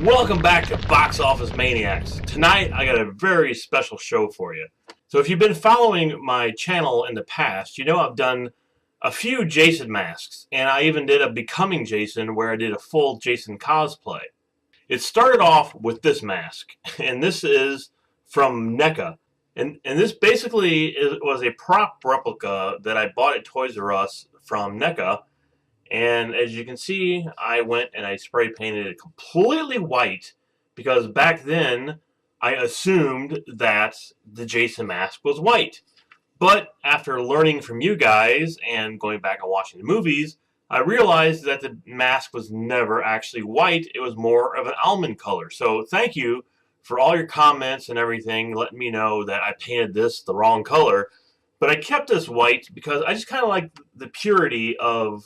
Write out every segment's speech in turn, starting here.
Welcome back to Box Office Maniacs. Tonight I got a very special show for you. So if you've been following my channel in the past, you know I've done a few Jason masks, and I even did a Becoming Jason where I did a full Jason cosplay. It started off with this mask, and this is from NECA. And this basically was a prop replica that I bought at Toys R Us from NECA. And as you can see, I went and I spray painted it completely white because back then I assumed that the Jason mask was white. But after learning from you guys and going back and watching the movies, I realized that the mask was never actually white. It was more of an almond color. So thank you for all your comments and everything, letting me know that I painted this the wrong color. But I kept this white because I just kind of like the purity of,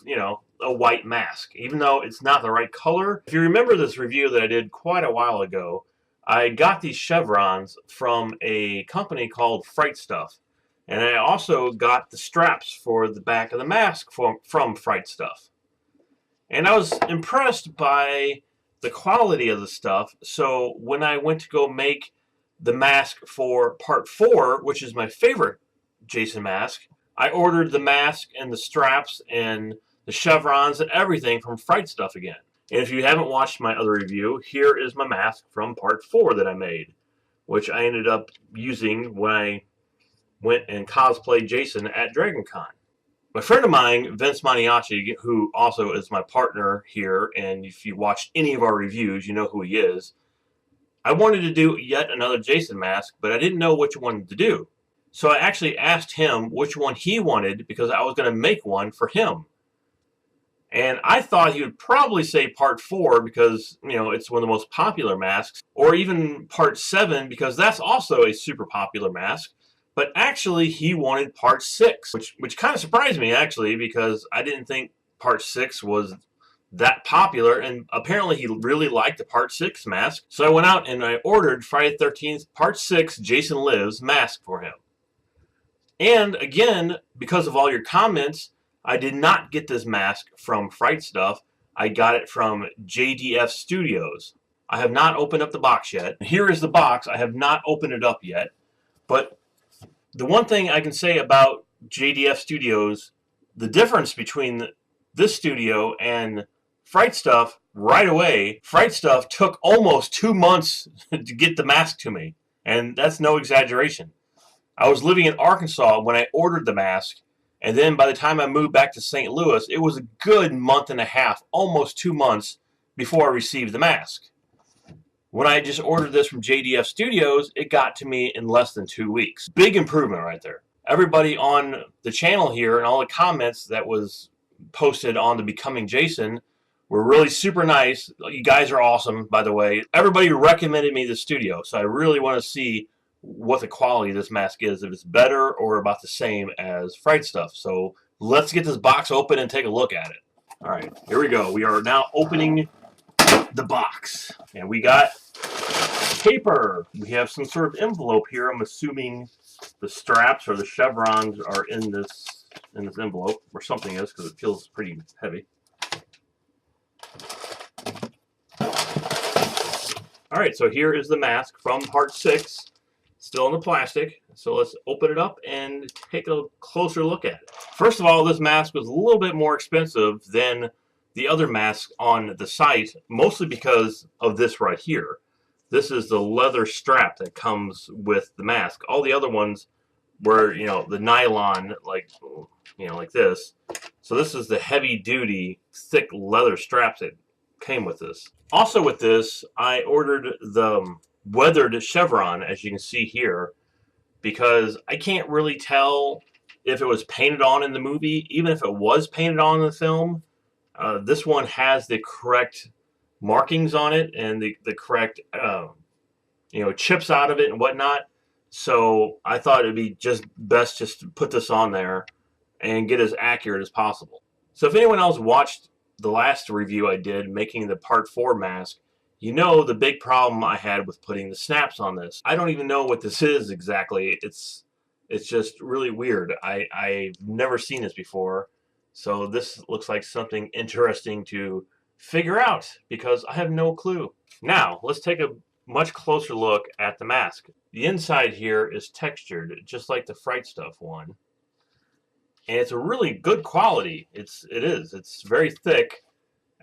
a white mask, even though it's not the right color. If you remember this review that I did quite a while ago, I got these chevrons from a company called Fright Stuff. And I also got the straps for the back of the mask from Fright Stuff. And I was impressed by the quality of the stuff. So when I went to go make the mask for Part 4, which is my favorite Jason mask, I ordered the mask and the straps and the chevrons and everything from Fright Stuff again. And if you haven't watched my other review, here is my mask from Part 4 that I made, which I ended up using when I went and cosplayed Jason at DragonCon. My friend of mine, Vince Maniacs, who also is my partner here, and if you watched any of our reviews, you know who he is. I wanted to do yet another Jason mask, but I didn't know which one to do. So I actually asked him which one he wanted because I was going to make one for him. And I thought he would probably say Part 4 because, it's one of the most popular masks, or even Part 7 because that's also a super popular mask. But actually, he wanted Part 6, which kind of surprised me, actually, because I didn't think Part 6 was that popular, and apparently he really liked the Part 6 mask. So I went out and I ordered Friday the 13th Part 6 Jason Lives mask for him. And again, because of all your comments, I did not get this mask from Fright Stuff. I got it from JDF Studios. I have not opened up the box yet. Here is the box. I have not opened it up yet. But the one thing I can say about JDF Studios, the difference between this studio and Fright Stuff right away, Fright Stuff took almost 2 months to get the mask to me. And that's no exaggeration. I was living in Arkansas when I ordered the mask. And then by the time I moved back to St. Louis, it was a good month and a half, almost 2 months before I received the mask. When I just ordered this from JDF Studios, it got to me in less than 2 weeks. Big improvement right there. Everybody on the channel here and all the comments that was posted on the Becoming Jason were really super nice. You guys are awesome, by the way. Everybody recommended me the studio, so I really want to see what the quality of this mask is, if it's better or about the same as Fright Stuff. So let's get this box open and take a look at it. All right, here we go. We are now opening the box, and we got paper. We have some sort of envelope here. I'm assuming the straps or the chevrons are in this envelope, or something is, because it feels pretty heavy. All right, so here is the mask from Part 6. Still in the plastic, so let's open it up and take a closer look at it. First of all, this mask was a little bit more expensive than the other masks on the site, mostly because of this right here. This is the leather strap that comes with the mask. All the other ones were, the nylon, like this. So this is the heavy-duty, thick leather straps that came with this. Also with this, I ordered the weathered chevron, as you can see here, because I can't really tell if it was painted on in the movie. Even if it was painted on in the film, this one has the correct markings on it and the correct chips out of it and whatnot. So I thought it'd be just best just to put this on there and get as accurate as possible. So if anyone else watched the last review I did making the Part 4 mask, you know the big problem I had with putting the snaps on this. I don't even know what this is exactly. It's just really weird. I've never seen this before. So this looks like something interesting to figure out because I have no clue. Now, let's take a much closer look at the mask. The inside here is textured, just like the Fright Stuff one. And it's a really good quality. It is. It's very thick.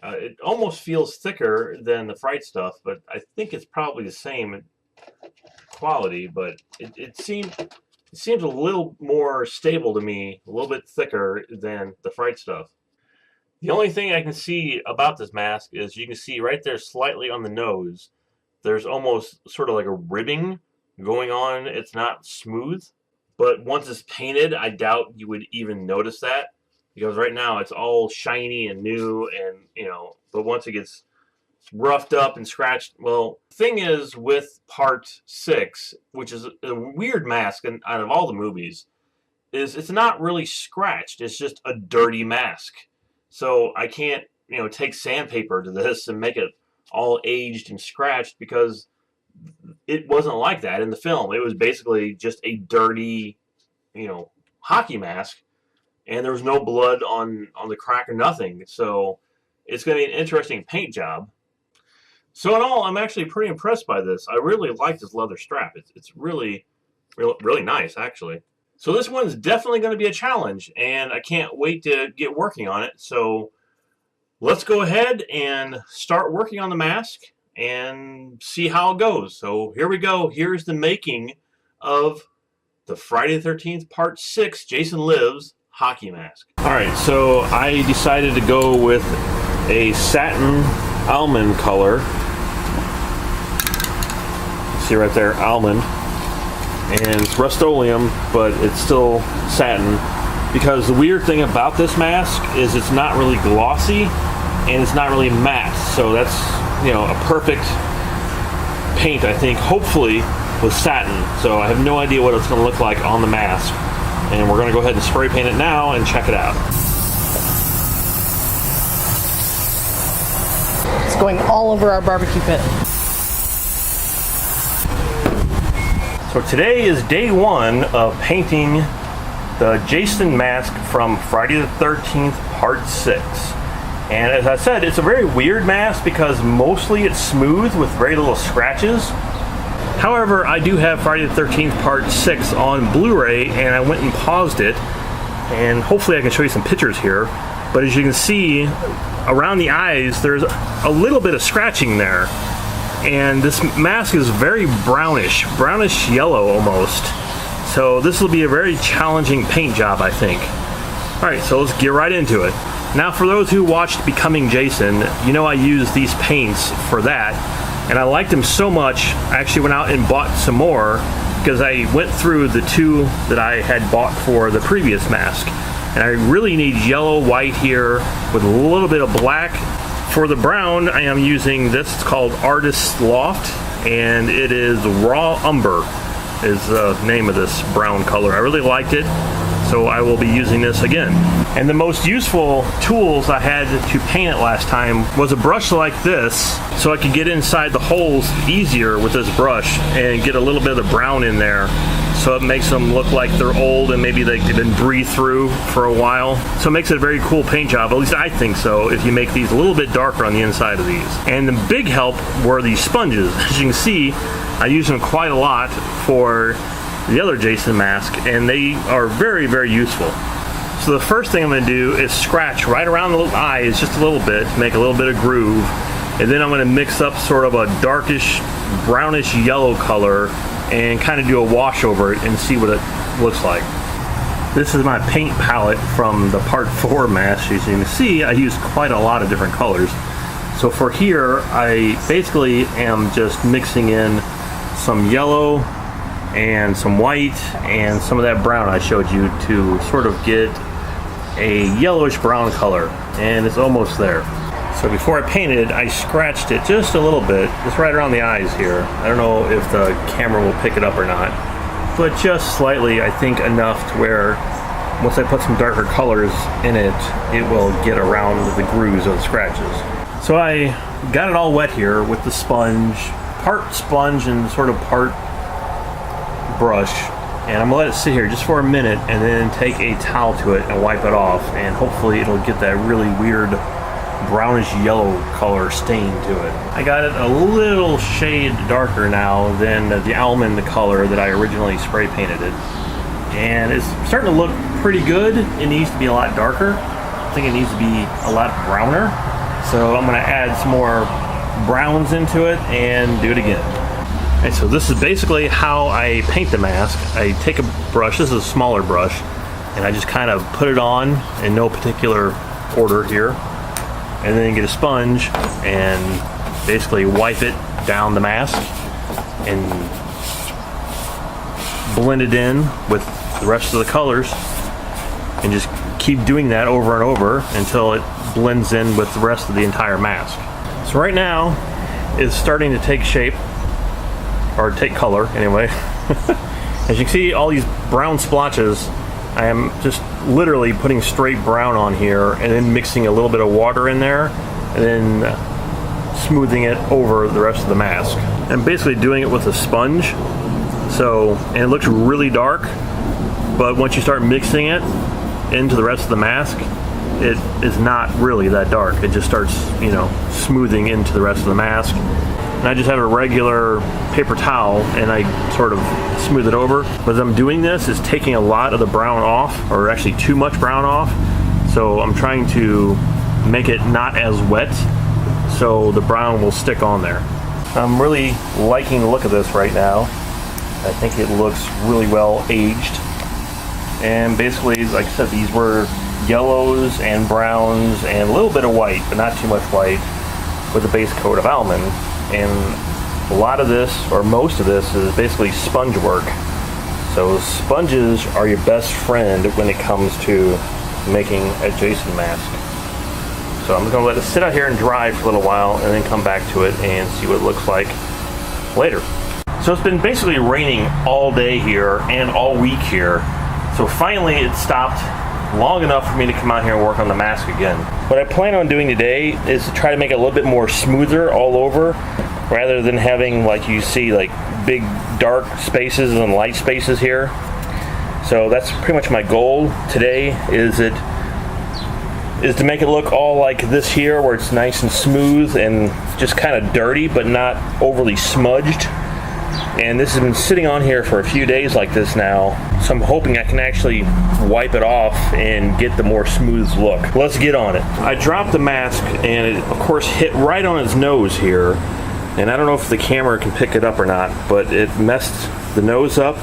It almost feels thicker than the Fright Stuff, but I think it's probably the same quality, but it seems a little more stable to me, a little bit thicker than the Fright Stuff. The only thing I can see about this mask is you can see right there slightly on the nose, there's almost sort of like a ribbing going on. It's not smooth, but once it's painted, I doubt you would even notice that, because right now it's all shiny and new, and but once it gets roughed up and scratched, well, the thing is with part 6, which is a weird mask and out of all the movies, is it's not really scratched. It's just a dirty mask. So I can't, take sandpaper to this and make it all aged and scratched, because it wasn't like that in the film. It was basically just a dirty, hockey mask, and there was no blood on the crack or nothing. So it's going to be an interesting paint job. So in all, I'm actually pretty impressed by this. I really like this leather strap. It's really, really nice, actually. So this one's definitely going to be a challenge, and I can't wait to get working on it. So let's go ahead and start working on the mask and see how it goes. So here we go. Here's the making of the Friday the 13th Part 6 Jason Lives hockey mask. Alright, so I decided to go with a satin almond color. See right there, almond. And it's Rust-Oleum, but it's still satin, because the weird thing about this mask is it's not really glossy and it's not really matte. So that's, a perfect paint, I think, hopefully with satin. So I have no idea what it's going to look like on the mask, and we're going to go ahead and spray paint it now and check it out. It's going all over our barbecue pit. So today is day 1 of painting the Jason mask from Friday the 13th Part 6. And as I said, it's a very weird mask because mostly it's smooth with very little scratches. However, I do have Friday the 13th Part 6 on Blu-ray, and I went and paused it, and hopefully I can show you some pictures here. But as you can see, around the eyes, there's a little bit of scratching there. And this mask is very brownish yellow almost. So this will be a very challenging paint job, I think. Alright, so let's get right into it. Now, for those who watched Becoming Jason, I use these paints for that. And I liked them so much, I actually went out and bought some more, because I went through the 2 that I had bought for the previous mask. And I really need yellow, white here with a little bit of black. For the brown, I am using this. It's called Artist's Loft, and it is Raw Umber is the name of this brown color. I really liked it, so I will be using this again. And the most useful tools I had to paint it last time was a brush like this, so I could get inside the holes easier with this brush and get a little bit of the brown in there, so it makes them look like they're old and maybe they've been breathed through for a while. So it makes it a very cool paint job, at least I think so, if you make these a little bit darker on the inside of these. And the big help were these sponges. As you can see, I use them quite a lot for the other Jason mask, and they are very, very useful. So the first thing I'm going to do is scratch right around the eyes just a little bit to make a little bit of groove, and then I'm going to mix up sort of a darkish brownish yellow color and kind of do a wash over it and see what it looks like. This is my paint palette from the Part 4 mask. As you can see, I used quite a lot of different colors. So for here, I basically am just mixing in some yellow and some white and some of that brown I showed you to sort of get a yellowish brown color, and it's almost there. So before I painted, I scratched it just a little bit, just right around the eyes here. I don't know if the camera will pick it up or not, but just slightly, I think enough to where once I put some darker colors in it, it will get around the grooves of the scratches. So I got it all wet here with the sponge, part sponge and sort of part brush, and I'm gonna let it sit here just for a minute and then take a towel to it and wipe it off, and hopefully it'll get that really weird brownish yellow color stain to it. I got it a little shade darker now than the almond color that I originally spray painted it. And it's starting to look pretty good. It needs to be a lot darker. I think it needs to be a lot browner. So I'm gonna add some more browns into it and do it again. Okay, so this is basically how I paint the mask. I take a brush, this is a smaller brush, and I just kind of put it on in no particular order here, and then get a sponge and basically wipe it down the mask and blend it in with the rest of the colors, and just keep doing that over and over until it blends in with the rest of the entire mask. So right now it's starting to take shape, or take color anyway. As you can see, all these brown splotches, I am just literally putting straight brown on here and then mixing a little bit of water in there and then smoothing it over the rest of the mask. I'm basically doing it with a sponge. So, and it looks really dark, but once you start mixing it into the rest of the mask, it is not really that dark. It just starts, you know, smoothing into the rest of the mask. And I just have a regular paper towel and I sort of smooth it over. But as I'm doing this, it's taking a lot of the brown off, or actually too much brown off. So I'm trying to make it not as wet so the brown will stick on there. I'm really liking the look of this right now. I think it looks really well aged. And basically, like I said, these were yellows and browns and a little bit of white, but not too much white, with a base coat of almond. And a lot of this, or most of this, is basically sponge work. So sponges are your best friend when it comes to making a Jason mask. So I'm just gonna let it sit out here and dry for a little while and then come back to it and see what it looks like later. So it's been basically raining all day here and all week here. So finally it stopped long enough for me to come out here and work on the mask again. What I plan on doing today is to try to make it a little bit more smoother all over, rather than having, like you see, like big dark spaces and light spaces here. So that's pretty much my goal today, is to make it look all like this here, where it's nice and smooth and just kind of dirty but not overly smudged. And this has been sitting on here for a few days like this now, so I'm hoping I can actually wipe it off and get the more smooth look. Let's get on it. I dropped the mask and it of course hit right on his nose here, and I don't know if the camera can pick it up or not, but it messed the nose up,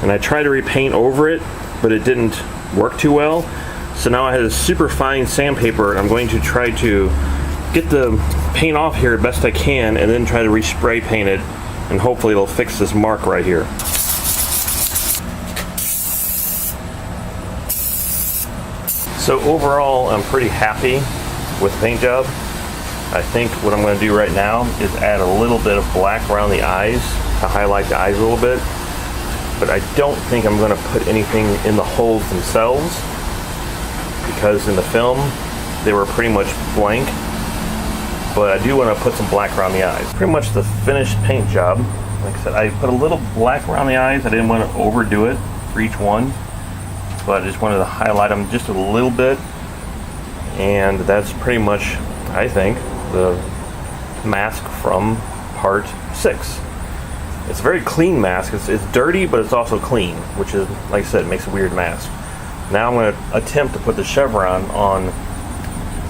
and I tried to repaint over it, but it didn't work too well. So now I have a super fine sandpaper, and I'm going to try to get the paint off here best I can and then try to respray paint it, and hopefully it'll fix this mark right here. So overall, I'm pretty happy with the paint job. I think what I'm going to do right now is add a little bit of black around the eyes to highlight the eyes a little bit. But I don't think I'm going to put anything in the holes themselves, because in the film they were pretty much blank. But I do want to put some black around the eyes. Pretty much the finished paint job. Like I said, I put a little black around the eyes. I didn't want to overdo it for each one, but I just wanted to highlight them just a little bit. And that's pretty much, I think, the mask from part 6. It's a very clean mask. It's dirty, but it's also clean, which is, like I said, it makes a weird mask. Now I'm going to attempt to put the chevron on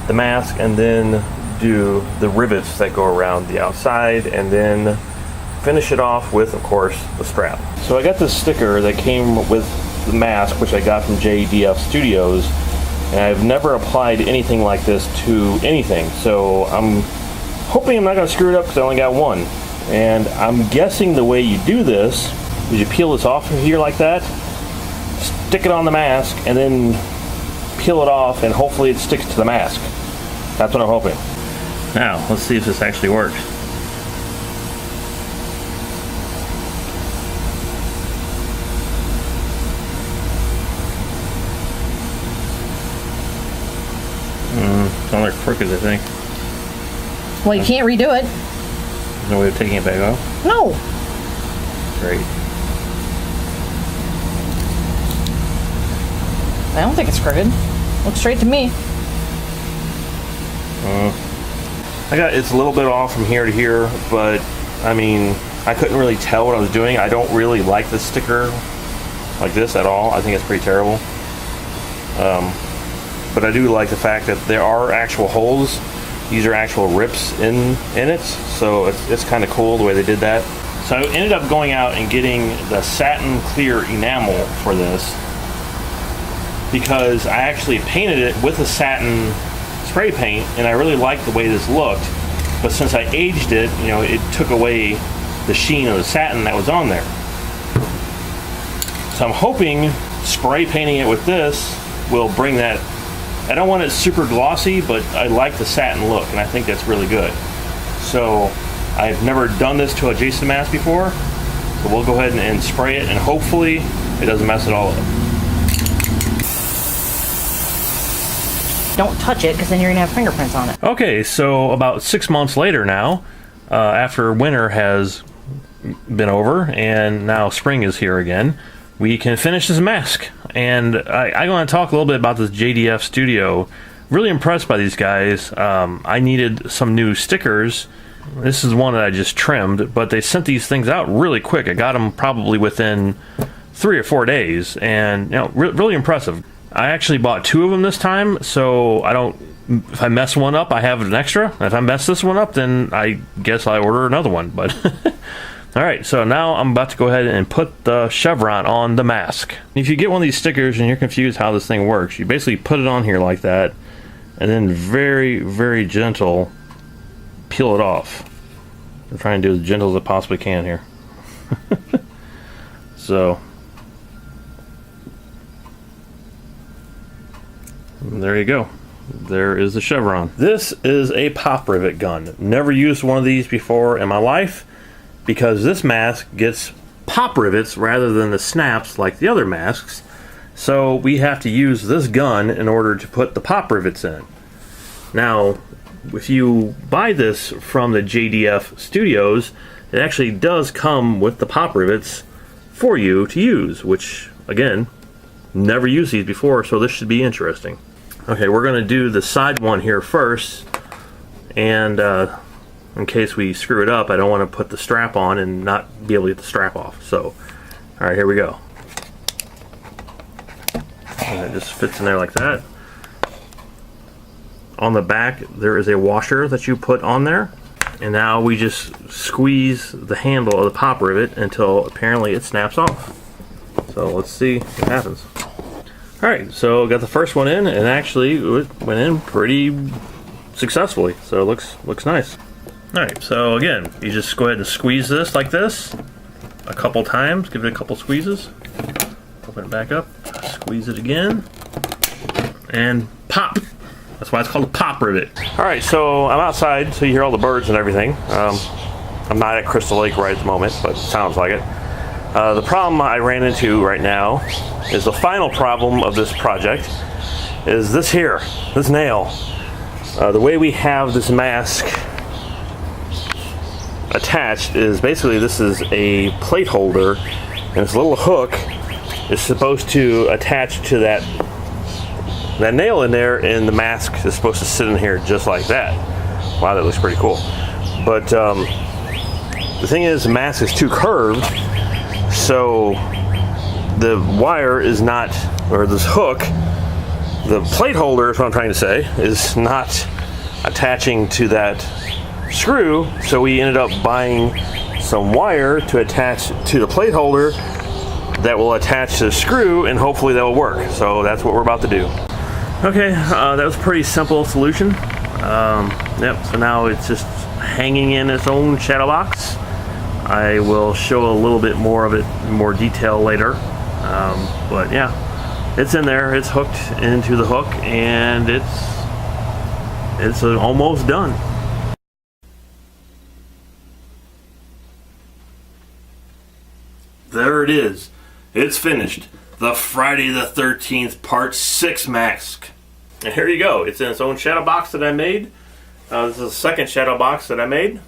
the mask and then do the rivets that go around the outside, and then finish it off with, of course, the strap. So I got this sticker that came with the mask, which I got from JDF Studios, and I've never applied anything like this to anything, so I'm hoping I'm not going to screw it up because I only got one. And I'm guessing the way you do this is you peel this off of here like that, stick it on the mask, and then peel it off, and hopefully it sticks to the mask. That's what I'm hoping. Now, let's see if this actually works. It's on there crooked, I think. Well, you can't redo it. There's no way of taking it back off? No. Great. I don't think it's crooked. Looks straight to me. It's a little bit off from here to here, but I mean, I couldn't really tell what I was doing. I don't really like the sticker like this at all. I think it's pretty terrible. But I do like the fact that there are actual holes. These are actual rips in it, so it's kind of cool the way they did that. So I ended up going out and getting the satin clear enamel for this because I actually painted it with a satin spray paint, and I really liked the way this looked. But since I aged it, you know, it took away the sheen of the satin that was on there. So I'm hoping spray painting it with this will bring that. I don't want it super glossy, but I like the satin look, and I think that's really good. So I've never done this to a Jason mask before, so we'll go ahead and spray it, and hopefully it doesn't mess it all up. Don't touch it, because then you're going to have fingerprints on it. Okay, so about 6 months later now, after winter has been over, and now spring is here again, we can finish this mask. And I want to talk a little bit about this JDF Studio. Really impressed by these guys. I needed some new stickers. This is one that I just trimmed, but they sent these things out really quick. I got them probably within 3 or 4 days, and you know, really impressive. I actually bought 2 of them this time, so I don't. If I mess one up, I have an extra. If I mess this one up, then I guess I order another one. But all right, so now I'm about to go ahead and put the chevron on the mask. If you get one of these stickers and you're confused how this thing works, you basically put it on here like that, and then very, very gentle peel it off. I'm trying to do as gentle as I possibly can here. So there you go. There is the chevron. This is a pop rivet gun. Never used one of these before in my life, because this mask gets pop rivets rather than the snaps like the other masks. So we have to use this gun in order to put the pop rivets in. Now, if you buy this from the JDF Studios, it actually does come with the pop rivets for you to use, which, again, never used these before, so this should be interesting. Okay, we're going to do the side one here first, and in case we screw it up, I don't want to put the strap on and not be able to get the strap off. So, alright, here we go. And it just fits in there like that. On the back, there is a washer that you put on there. And now we just squeeze the handle of the pop rivet until apparently it snaps off. So let's see what happens. Alright, so got the first one in, and actually it went in pretty successfully. So it looks nice. Alright, so again, you just go ahead and squeeze this like this a couple times, give it a couple squeezes, open it back up, squeeze it again, and pop! That's why it's called a pop rivet. Alright, so I'm outside, so you hear all the birds and everything. I'm not at Crystal Lake right at the moment, but it sounds like it. The problem I ran into right now is the final problem of this project is this here, this nail. The way we have this mask attached is basically this is a plate holder, and this little hook is supposed to attach to that nail in there, and the mask is supposed to sit in here just like that. Wow, that looks pretty cool. But the thing is, the mask is too curved, so the wire is not, or this hook, the plate holder is what I'm trying to say, is not attaching to that screw, so we ended up buying some wire to attach to the plate holder that will attach to the screw, and hopefully that will work. So that's what we're about to do. Okay, that was a pretty simple solution. Yep, so now it's just hanging in its own shadow box. I will show a little bit more of it in more detail later. But yeah, it's in there, it's hooked into the hook, and it's almost done. There it is. It's finished. The Friday the 13th Part 6 mask. And here you go. It's in its own shadow box that I made. This is the second shadow box that I made.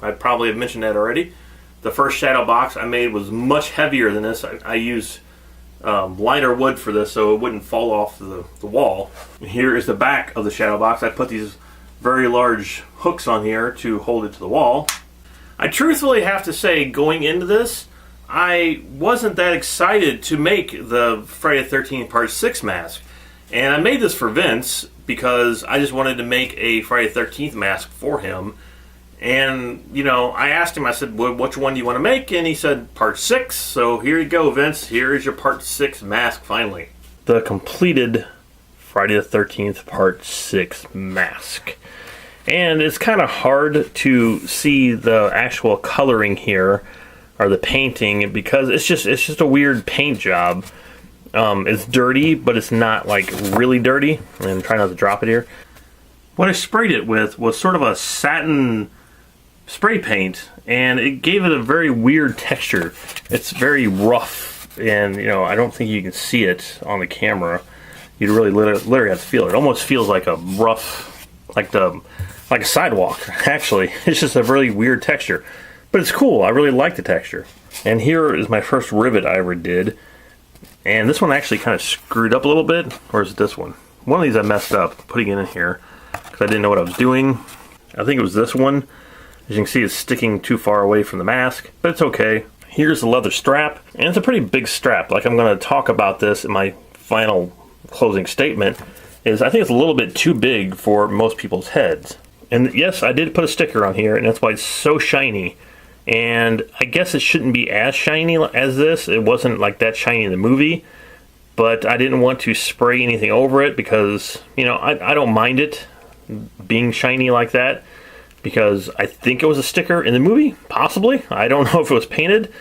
I probably have mentioned that already. The first shadow box I made was much heavier than this. I used lighter wood for this so it wouldn't fall off the wall. And here is the back of the shadow box. I put these very large hooks on here to hold it to the wall. I truthfully have to say, going into this, I wasn't that excited to make the Friday the 13th Part 6 mask. And I made this for Vince because I just wanted to make a Friday the 13th mask for him. And, you know, I asked him, I said, well, which one do you want to make? And he said, Part 6. So here you go, Vince. Here is your Part 6 mask, finally. The completed Friday the 13th Part 6 mask. And it's kind of hard to see the actual coloring here, or the painting, because it's just a weird paint job. It's dirty, but it's not like really dirty. And try not to drop it here. What I sprayed it with was sort of a satin spray paint, and it gave it a very weird texture. It's very rough, and you know, I don't think you can see it on the camera. You'd really literally have to feel it. It almost feels like a rough, like a sidewalk. Actually, it's just a really weird texture, but it's cool. I really like the texture. And here is my first rivet I ever did, and this one actually kind of screwed up a little bit. Or is it this one? One of these I messed up putting it in here because I didn't know what I was doing. I think it was this one. As you can see, it's sticking too far away from the mask, but it's okay. Here's the leather strap, and it's a pretty big strap. Like, I'm going to talk about this in my final closing statement, is I think it's a little bit too big for most people's heads. And yes, I did put a sticker on here, and that's why it's so shiny. And I guess it shouldn't be as shiny as this. It wasn't like that shiny in the movie, but I didn't want to spray anything over it because, you know, I don't mind it being shiny like that, because I think it was a sticker in the movie, possibly. I don't know if it was painted,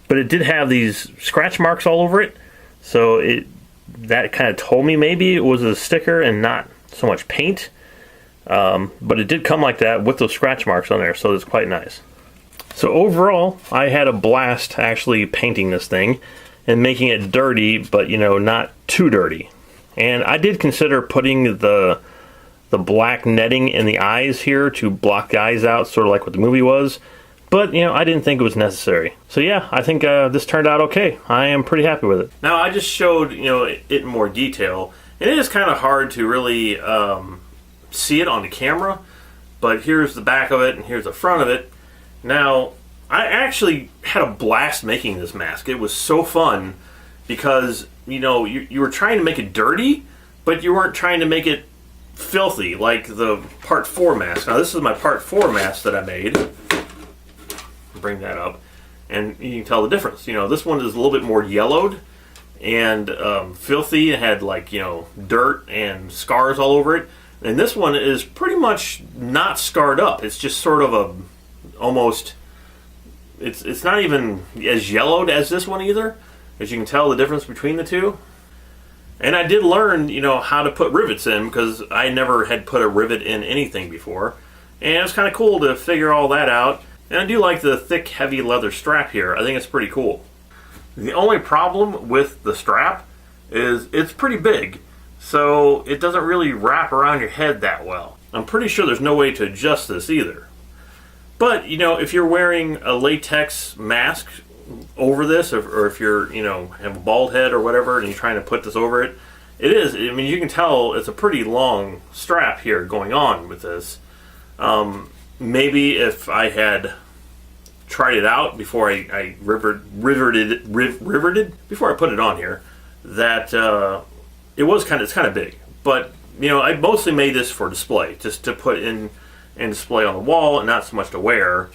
but it did have these scratch marks all over it, so that kind of told me maybe it was a sticker and not so much paint. But it did come like that with those scratch marks on there, so it's quite nice. So overall, I had a blast actually painting this thing and making it dirty, but you know, not too dirty. And I did consider putting the black netting in the eyes here to block the eyes out, sort of like what the movie was. But, you know, I didn't think it was necessary. So yeah, I think this turned out okay. I am pretty happy with it. Now, I just showed, you know, it in more detail. And it is kind of hard to really see it on the camera. But here's the back of it, and here's the front of it. Now, I actually had a blast making this mask. It was so fun because, you know, you were trying to make it dirty, but you weren't trying to make it filthy like the Part 4 mask. Now, this is my Part 4 mask that I made. Bring that up, and you can tell the difference. You know, this one is a little bit more yellowed and filthy. It had, like, you know, dirt and scars all over it. And this one is pretty much not scarred up. It's just sort of a almost. It's not even as yellowed as this one either. As you can tell the difference between the two. And I did learn, you know, how to put rivets in, because I never had put a rivet in anything before. And it was kind of cool to figure all that out. And I do like the thick, heavy leather strap here. I think it's pretty cool. The only problem with the strap is it's pretty big, so it doesn't really wrap around your head that well. I'm pretty sure there's no way to adjust this either. But, you know, if you're wearing a latex mask over this, or if you're, you know, have a bald head or whatever, and you're trying to put this over it, it is, I mean, you can tell it's a pretty long strap here going on with this. Maybe if I had tried it out before I riveted before I put it on here, that it's kind of big. But, you know, I mostly made this for display, just to put in and display on the wall, and not so much to wear.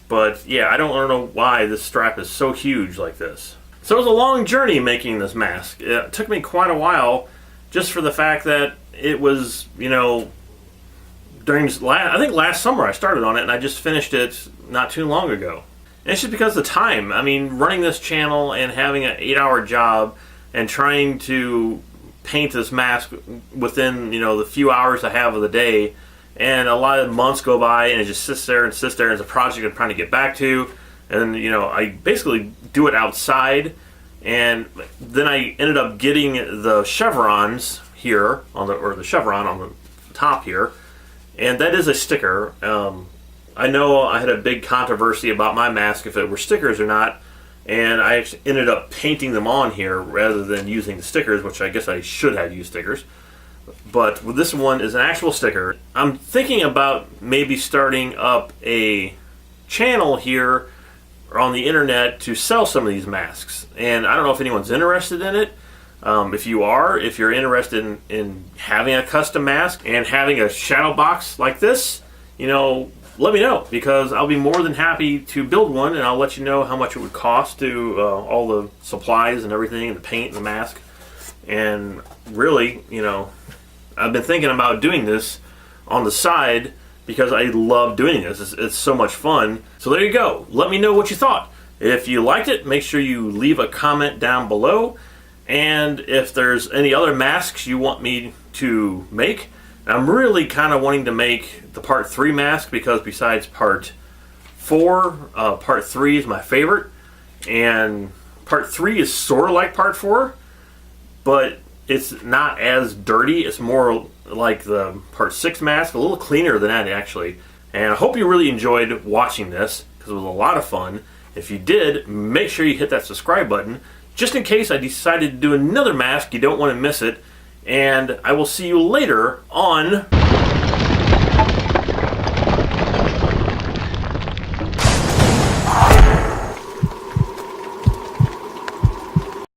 But yeah, I don't know why this strap is so huge like this. So it was a long journey making this mask. It took me quite a while, just for the fact that it was, you know, I think last summer I started on it, and I just finished it not too long ago. And it's just because of the time. I mean, running this channel and having an 8-hour job and trying to paint this mask within, you know, the few hours I have of the day, and a lot of months go by, and it just sits there as a project I'm trying to get back to. And, you know, I basically do it outside, and then I ended up getting the chevrons here, the chevron on the top here. And that is a sticker. I know I had a big controversy about my mask, if it were stickers or not, and I actually ended up painting them on here rather than using the stickers, which I guess I should have used stickers. but this one is an actual sticker. I'm thinking about maybe starting up a channel here on the internet to sell some of these masks, and I don't know if anyone's interested in it. If you're interested in having a custom mask and having a shadow box like this, let me know, because I'll be more than happy to build one, and I'll let you know how much it would cost to all the supplies and everything, and the paint and the mask. And really, I've been thinking about doing this on the side because I love doing this. It's so much fun. So there you go. Let me know what you thought. If you liked it, make sure you leave a comment down below. And if there's any other masks you want me to make, I'm really kind of wanting to make the part 3 mask, because besides part 4, part 3 is my favorite. And part 3 is sort of like part 4, but it's not as dirty. It's more like the part 6 mask, a little cleaner than that actually. And I hope you really enjoyed watching this, because it was a lot of fun. If you did, make sure you hit that subscribe button, just in case I decided to do another mask. You don't want to miss it. And I will see you later on